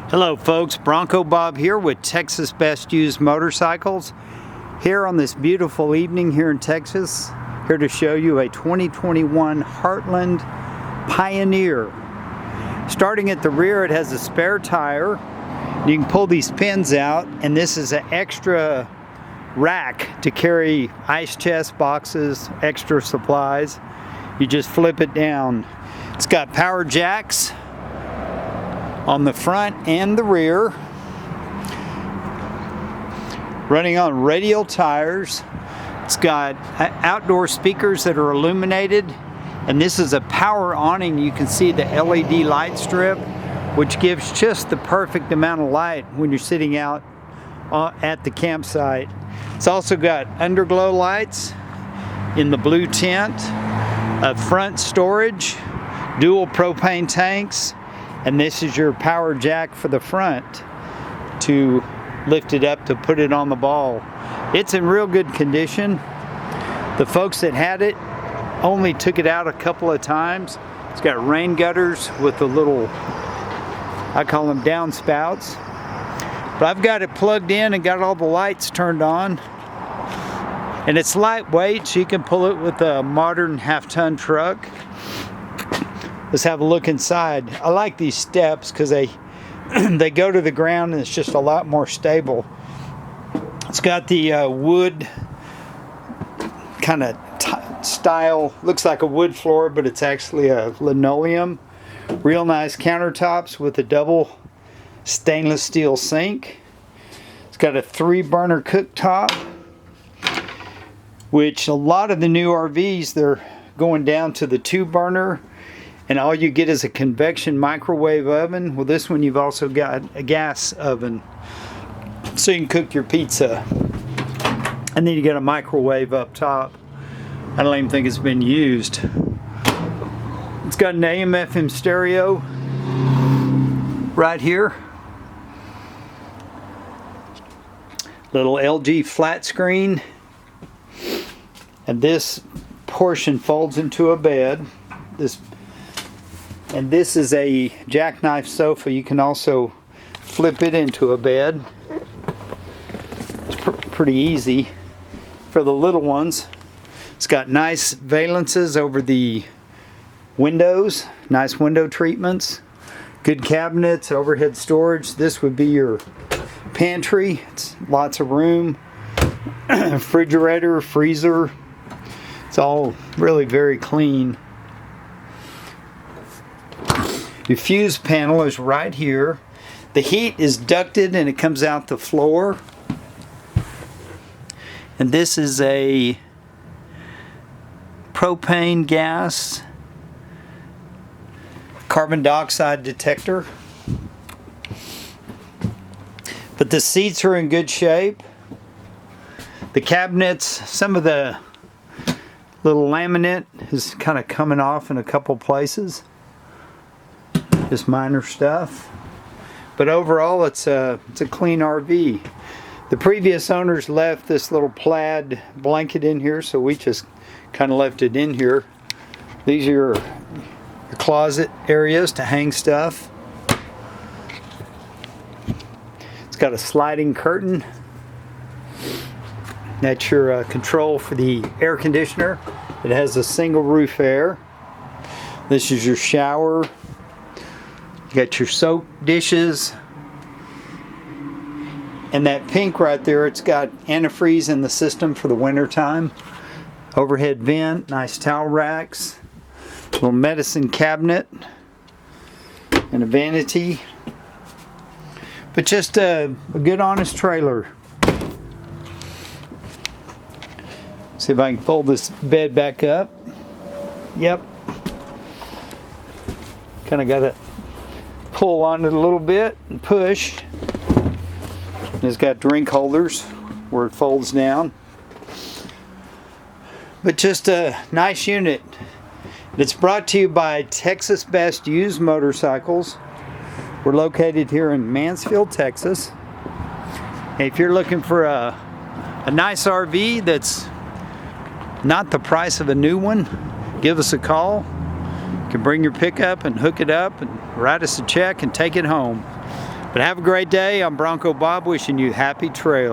Hello folks, Bronco Bob here with Texas Best Used Motorcycles. Here on this beautiful evening here in Texas, here to show you a 2021 Heartland Pioneer. Starting at the rear, it has a spare tire. You can pull these pins out, and this is an extra rack to carry ice chest boxes, extra supplies. You just flip it down. It's got power jacks on the front and the rear, running on radial tires. It's got outdoor speakers that are illuminated, and this is a power awning. You can see the LED light strip, which gives just the perfect amount of light when you're sitting out at the campsite. It's also got underglow lights in the blue tint, front storage, dual propane tanks, and this is your power jack for the front to lift it up to put it on the ball. It's in real good condition. The folks that had it only took it out a couple of times. It's got rain gutters with the little, I call them downspouts. But I've got it plugged in and got all the lights turned on. And it's lightweight, so you can pull it with a modern half-ton truck. Let's have a look inside. I like these steps because they go to the ground and it's just a lot more stable. It's got the wood kind of style, looks like a wood floor, but it's actually a linoleum. Real nice countertops with a double stainless steel sink. It's got a 3-burner cooktop, which a lot of the new RVs, they're going down to the 2-burner. And all you get is a convection microwave oven. Well, this one you've also got a gas oven, so you can cook your pizza. And then you get a microwave up top. I don't even think it's been used. It's got an AM/FM stereo right here. Little LG flat screen. And this portion folds into a bed. And this is a jackknife sofa. You can also flip it into a bed. It's pretty easy for the little ones. It's got nice valances over the windows, nice window treatments, good cabinets, overhead storage. This would be your pantry. It's lots of room, refrigerator, freezer. It's all really very clean. Your fuse panel is right here. The heat is ducted and it comes out the floor. And this is a propane gas carbon dioxide detector. But the seats are in good shape. The cabinets, some of the little laminate is kind of coming off in a couple places. Just minor stuff, but overall it's a clean RV. The previous owners left this little plaid blanket in here, so we just kind of left it in here. These are your closet areas to hang stuff. It's got a sliding curtain. That's your control for the air conditioner. It has a single roof air. This is your shower. You got your soap dishes, and that pink right there, it's got antifreeze in the system for the winter time. Overhead vent, nice towel racks, little medicine cabinet, and a vanity. But just a good honest trailer. See if I can fold this bed back up. Yep. Kind of got to pull on it a little bit and push. It's got drink holders where it folds down. But just a nice unit. It's brought to you by Texas Best Used Motorcycles. We're located here in Mansfield, Texas. And if you're looking for a nice RV that's not the price of a new one, give us a call. You can bring your pickup and hook it up and write us a check and take it home. But have a great day. I'm Bronco Bob wishing you happy trails.